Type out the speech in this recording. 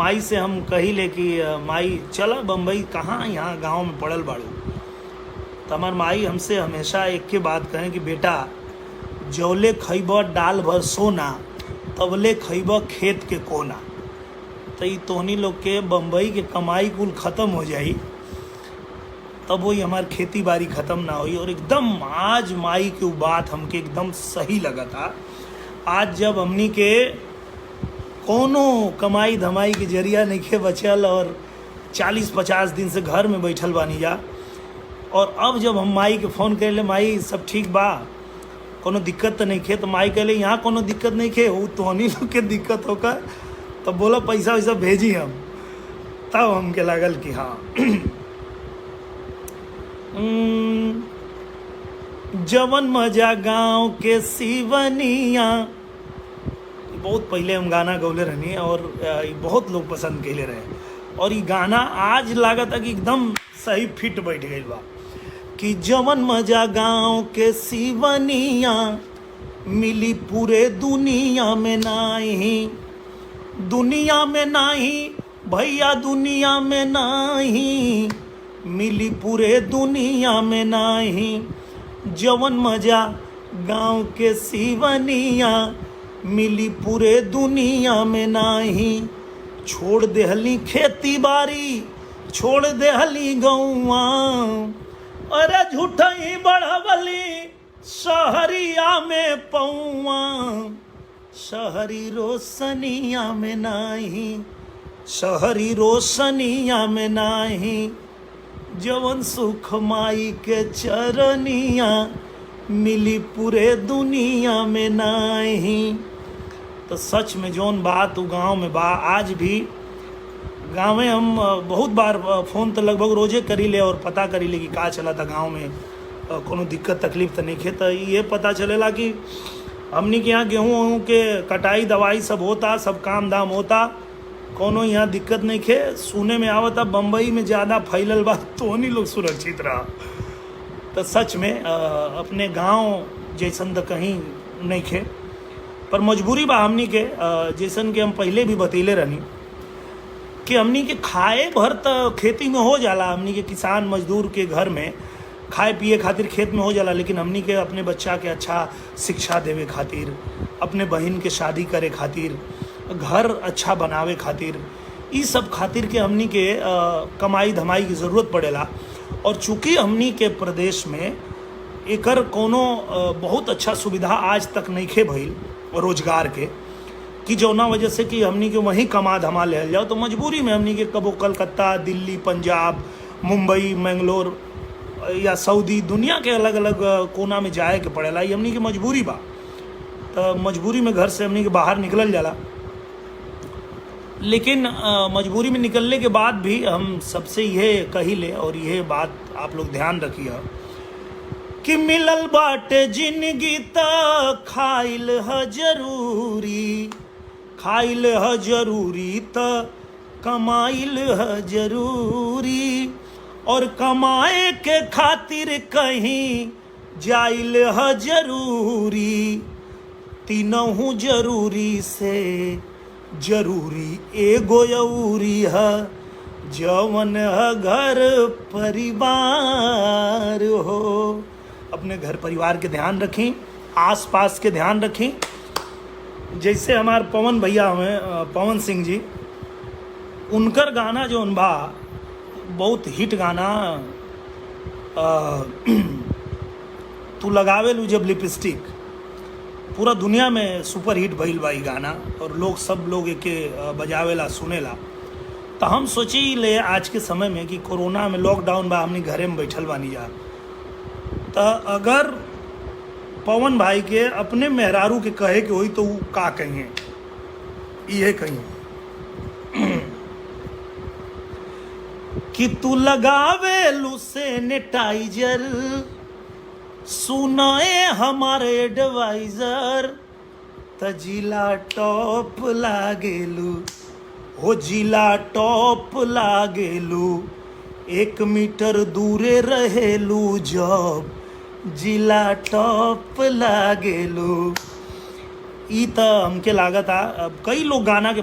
माई से हम कही ले कि माई चला बम्बई, कहाँ यहाँ गांव में पड़ल बाड़ू। तो हमार माई हमसे हमेशा एक के बात कहें कि बेटा, जौले खइब डाल भर सोना, तबले खइब खेत के कोना। तो ये तोहनी लोग के बम्बई के कमाई कुल ख़त्म हो जाई, तब वही हमार खेती बाड़ी ख़त्म ना हुई। और एकदम आज माई के बात हमके एकदम सही लगा था। आज जब हमनी के कोनो कमाई धमाई के जरिया नहीं बचल और 40-50 दिन से घर में बैठल बानी जा, और अब जब हम माई के फ़ोन कर ले, माई सब ठीक बा, कोनो दिक्कत तो नहीं खे। तो माई कहले यहाँ कोनो दिक्कत नहीं खे, वो तोहनी लोग के दिक्कत होकर। तब बोला पैसा वैसा भेजी हम। तब हमके लागल कि हाँ जवन मजा गांव के सिवनिया, बहुत पहले हम गाना गौले रहनी और ये बहुत लोग पसंद कैले रहे। और ये गाना आज लागत है कि एकदम सही फिट बैठ गई बा कि जवन मजा गांव के सिवनिया, मिली पूरे दुनिया में नाही, दुनिया में नाही भैया, दुनिया में नाही, मिली पूरे दुनिया में नाही। जवन मजा गांव के सिवनिया, मिली पूरे दुनिया में नाही। छोड़ देहली खेती बाड़ी, छोड़ देहली गौवा, अरे झूठा ही बढ़वली शहरिया में पौवा। शहरी रोशनिया में नाही, शहरी रोशनिया में नाही। जवन सुख माई के चरनिया, मिली पूरे दुनिया में नाही। तो सच में जौन बात वो गांव में बा, आज भी गाँव में हम बहुत बार फ़ोन तो लगभग रोजे करी ले और पता करी ले कि का चला था गाँव में, कोनो दिक्कत तकलीफ तो नहीं खे। तो ये पता चलेला कि हमनी के यहाँ गेहूँ के कटाई दवाई सब होता, सब काम दाम होता, कोनो यहाँ दिक्कत नहीं खे। सुने में आवता बम्बई में ज़्यादा फैलल बा, तो नहीं लोग सुरक्षित रहा। तो सच में अपने गांव जैसन तो कहीं नहीं खे, पर मजबूरी बा हमनी के, जैसन के हम पहले भी बतैले रहनी कि हमनी के खाए भर तो खेती में हो जाला। हमनी के किसान मजदूर के घर में खाए पिए खातिर खेत में हो जाला, लेकिन हमनी के अपने बच्चा के अच्छा शिक्षा देवे खातिर, अपने बहन के शादी करे खातिर, घर अच्छा बनावे खातिर, ई सब खातिर के हमनी के कमाई धमाई की ज़रूरत पड़ेला। और चूँकि हमनी के प्रदेश में एकर कोनो बहुत अच्छा सुविधा आज तक नहीं खे भइल रोजगार के, कि जौना वजह से कि हमनी के वहीं कमा धमा ले जाओ। तो मजबूरी में हमनी के कबो कलकत्ता, दिल्ली, पंजाब, मुंबई, मैंगलोर या सऊदी, दुनिया के अलग अलग कोना में जाए के पड़ेला। ये हमनी के मजबूरी बा। तो मजबूरी में घर से हमनी के बाहर निकलल जाला, लेकिन मजबूरी में निकलने के बाद भी हम सबसे यह कही ले, और यह बात आप लोग ध्यान रखिए कि मिलल बाटे जिंदगी त खाइल ह जरूरी, खाइल ह जरूरी त कमाइल ह जरूरी, और कमाए के खातिर कहीं जाइल ह जरूरी। तीनों जरूरी से जरूरी एगो अउरी है, जवन है घर परिवार हो। अपने घर परिवार के ध्यान रखें, आस पास के ध्यान रखें। जैसे हमारे पवन भैया हमें, पवन सिंह जी, उनकर गाना जो बा बहुत हिट गाना, तू लगावे लू जब लिपस्टिक, पूरा दुनिया में सुपर हिट भइल बा ई गाना, और लोग सब लोग एके बजावेला सुनेला। तो हम सोची ले आज के समय में कि कोरोना में लॉकडाउन बा, हमनी घरे में बैठल बानी जा, तो अगर पवन भाई के अपने मेहरारू के कहे के होई तो वो का कहिए, ये कहिए कि तू लगावे लू सैनिटाइजर, सुनाए हमारे एडवाइजर, तजिला टॉप लागेलू, हो जिला टॉप लागेलू, 1 मीटर दूरे रहेलू जब जिला टॉप लागेलू। ई त हमके लागता अब कई लोग गाना के